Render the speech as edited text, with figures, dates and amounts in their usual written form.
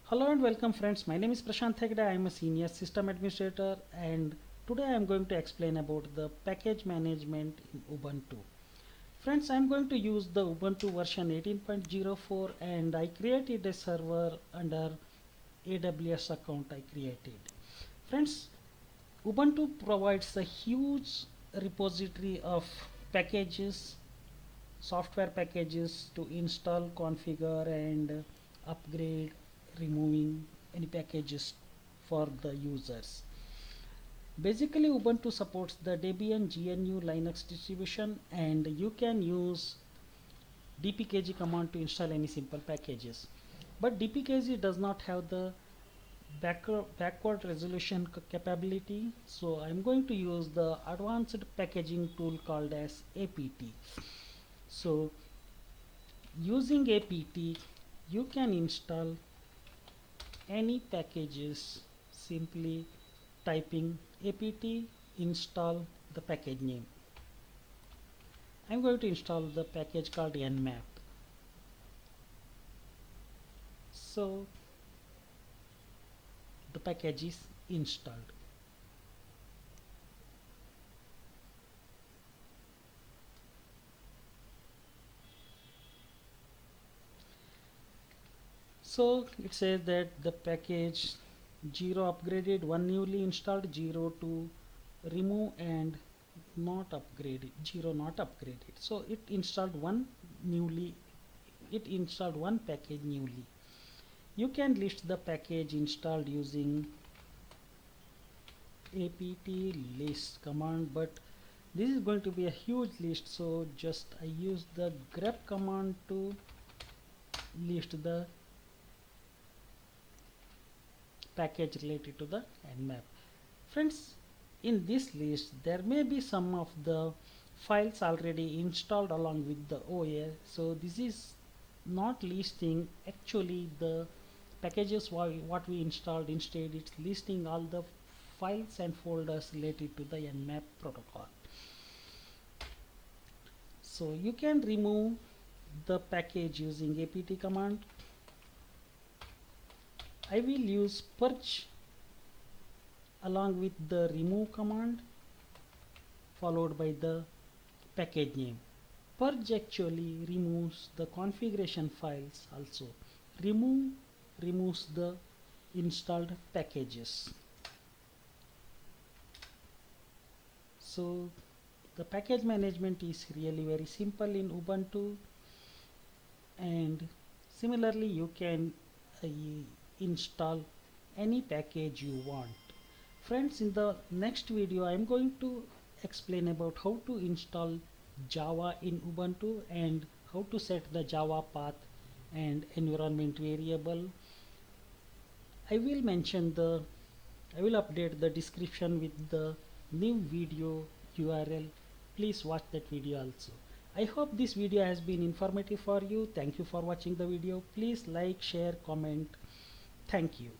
Hello and welcome friends. My name is Prashant Hegde. I am a senior system administrator and today I am going to explain about the package management in Ubuntu. Friends, I am going to use the Ubuntu version 18.04 and I created a server under AWS account I created. Friends, Ubuntu provides a huge repository of packages, software packages to install, configure and upgrade, removing any packages for the users. Basically Ubuntu supports the Debian GNU Linux distribution and you can use dpkg command to install any simple packages. But dpkg does not have the backward resolution capability, so I'm going to use the advanced packaging tool called as apt. So using apt you can install any packages simply typing apt install the package name. I'm going to install the package called nmap. So the package is installed. So it says that the package 0 upgraded, 1 newly installed, 0 to remove and not upgraded, 0 not upgraded. So it installed one package newly. You can list the package installed using apt list command, but this is going to be a huge list, so just I use the grep command to list the package related to the nmap. Friends, in this list there may be some of the files already installed along with the OS, so this is not listing actually the packages what we installed. Instead it's listing all the files and folders related to the nmap protocol. So you can remove the package using apt command. I will use purge along with the remove command followed by the package name. Purge actually removes the configuration files also. Remove removes the installed packages. So the package management is really very simple in Ubuntu, and similarly you can install any package you want. Friends, in the next video I am going to explain about how to install Java in Ubuntu and how to set the Java path and environment variable. I will update the description with the new video URL. Please watch that video also. I hope this video has been informative for you. Thank you for watching the video. Please like, share, comment. Thank you.